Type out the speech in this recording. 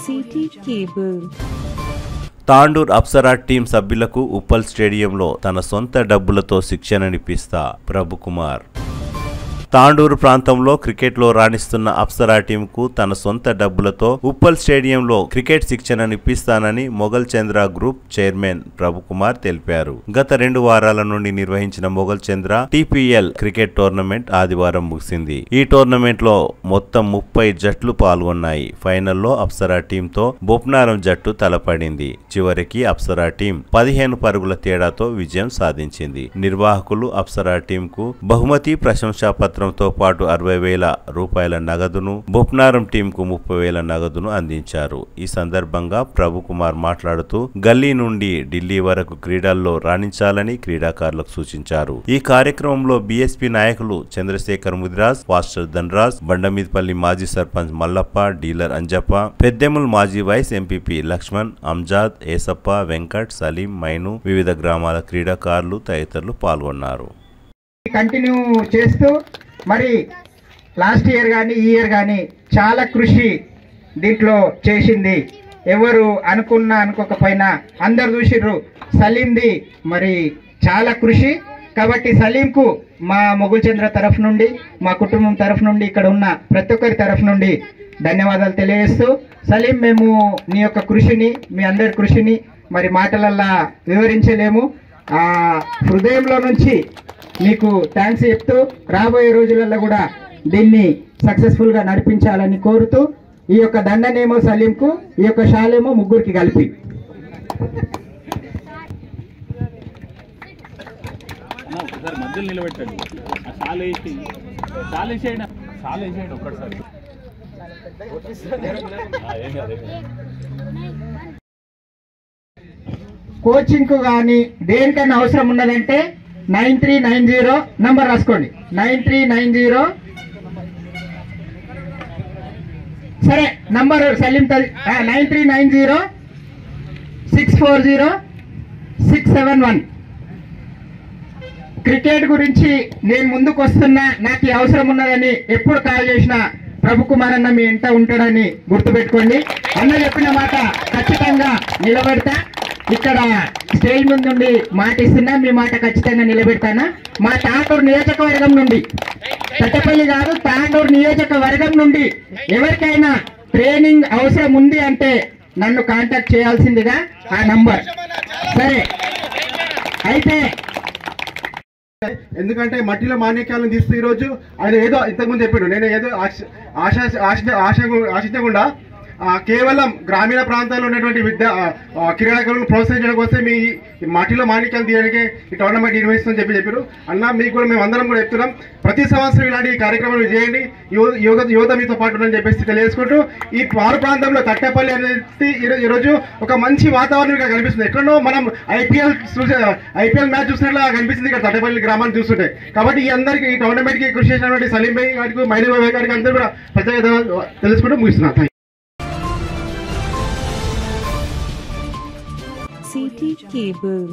City cable. Tandur Apsara team సభ్యులకు ఉప్పల్ స్టేడియంలో తన సొంత డబ్బులతో శిక్షణనిప్పిస్తా ప్రభుకుమార్. తాండూరు ప్రాంతంలో క్రికెట్లో రాణిస్తున్న అప్సరా టీంకు తన సొంత డబ్బులతో ఉప్పల్ స్టేడియంలో క్రికెట్ శిక్షణనిప్పిస్తానని మొఘల్ చంద్ర గ్రూప్ చైర్మన్ ప్రభుకుమార్ తెలిపారు. గత 2 వారాల నుండి నిర్వహించిన మొఘల్ చంద్ర టీపీఎల్ క్రికెట్ టోర్నమెంట్ ఆదివారం ముగిసింది. ఈ టోర్నమెంట్ లో మొత్తం 30 జట్లు పాల్గొన్నాయి. ఫైనల్లో అప్సరా టీంతో బొప్నారం జట్టు తలపడింది. చివరికి అప్సరా టీం 15 పరుగుల తేడాతో విజయం సాధించింది. నిర్వాహకులు అప్సరా టీంకు బహుమతి ప్రశంసా తో పాటు 60,000 రూపాయల నగదును, బొప్నారం టీంకు 30,000 నగదును అందించారు. ఈ సందర్భంగా ప్రభుకుమార్ మాట్లాడుతూ గల్లీ నుండి ఢిల్లీ వరకు క్రీడల్లో రాణించాలని క్రీడాకారులకు సూచించారు. ఈ కార్యక్రమంలో బీఎస్పీ నాయకులు చంద్రశేఖర్ ముదిరాజ్, పాస్టర్ ధనరాజ్, బండమీదపల్లి మాజీ సర్పంచ్ మల్లప్ప, డీలర్ అంజప్ప, పెద్దెముల్ మాజీ వైస్ ఎంపీపీ లక్ష్మణ్, అంజాద్, ఏసప్ప, వెంకట్, సలీం, మైను, వివిధ గ్రామాల క్రీడాకారులు తదితరులు పాల్గొన్నారు. కంటిన్యూ చేస్తూ మరి లాస్ట్ ఇయర్ కానీ ఈ ఇయర్ కానీ చాలా కృషి దీంట్లో చేసింది. ఎవరు అనుకోకపోయినా అందరు చూసిర్రు సలీంది మరి చాలా కృషి. కాబట్టి సలీంకు మా మొఘల్ చంద్ర తరఫు నుండి, మా కుటుంబం తరఫు నుండి, ఇక్కడ ఉన్న ప్రతి ఒక్కరి తరఫు నుండి ధన్యవాదాలు తెలియజేస్తూ, సలీం మేము నీ యొక్క కృషిని, మీ అందరి కృషిని మరి మాటలల్లా వివరించలేము. హృదయంలో నుంచి మీకు థ్యాంక్స్ చెప్తూ రాబోయే రోజులలో కూడా దీన్ని సక్సెస్ఫుల్ గా నడిపించాలని కోరుతూ ఈ యొక్క దండనేమో సలీంకు, ఈ యొక్క షాలేమో ముగ్గురికి కలిపి కోచింగ్ కు కానీ దేనికైనా అవసరం ఉన్నదంటే 9390 నంబర్ రాసుకోండి. 9390 సరే నంబర్ సలీం 9390 640 671. క్రికెట్ గురించి నేను ముందుకు వస్తున్నా, నాకు ఈ అవసరం ఉన్నదని ఎప్పుడు కాల్ చేసినా ప్రభుకుమార్ అన్న మీ ఇంట ఉంటాడని గుర్తుపెట్టుకోండి. అన్న చెప్పిన మాట ఖచ్చితంగా నిలబెడతా. ఇక్కడ స్టేజ్ ముందుండి మాట ఇస్తున్నా, మీ మాట ఖచ్చితంగా నిలబెడతానా. మా తాండూరు నియోజకవర్గం నుండి, పెద్దపల్లి కాదు తాండూరు నియోజకవర్గం నుండి ఎవరికైనా ట్రైనింగ్ అవసరం ఉంది అంటే నన్ను కాంటాక్ట్ చేయాల్సిందిగా ఆ నంబర్. సరే అయితే ఎందుకంటే మట్టిలో మాణిక్యాలను తీస్తూ ఈరోజు ఆయన ఏదో ఇంతకుముందు చెప్పాడు, నేను ఏదో ఆశించకుండా కేవలం గ్రామీణ ప్రాంతాల్లో ఉన్నటువంటి క్రీడాకారులను ప్రోత్సహించడం కోసం మీ మట్టిలో మాణిక్యాలు తీయడానికి ఈ టోర్నమెంట్ నిర్వహిస్తుందని చెప్పారు. అన్న మీకు కూడా మేము అందరం కూడా చెప్తున్నాం, ప్రతి సంవత్సరం ఇలాంటి కార్యక్రమాలు చేయండి, యువత మీతో పాటు ఉందని చెప్పేసి తెలియజేసుకుంటూ, ఈ పారు ప్రాంతంలో తట్టపల్లి అనేది ఈరోజు ఒక మంచి వాతావరణం కనిపిస్తుంది. ఎక్కడో మనం ఐపీఎల్ మ్యాచ్ చూసినట్లా కనిపిస్తుంది ఇక్కడ తట్టపల్లి గ్రామాన్ని చూస్తుంటే. కాబట్టి ఈ అందరికీ ఈ టోర్నమెంట్ కి కృషి చేసినటువంటి సలీం భాయ్ గారికి, మైనూ భాయ్ గారికి అందరూ కూడా ప్రత్యేక తెలుసుకుంటూ ముగిస్తున్నాను. City cable.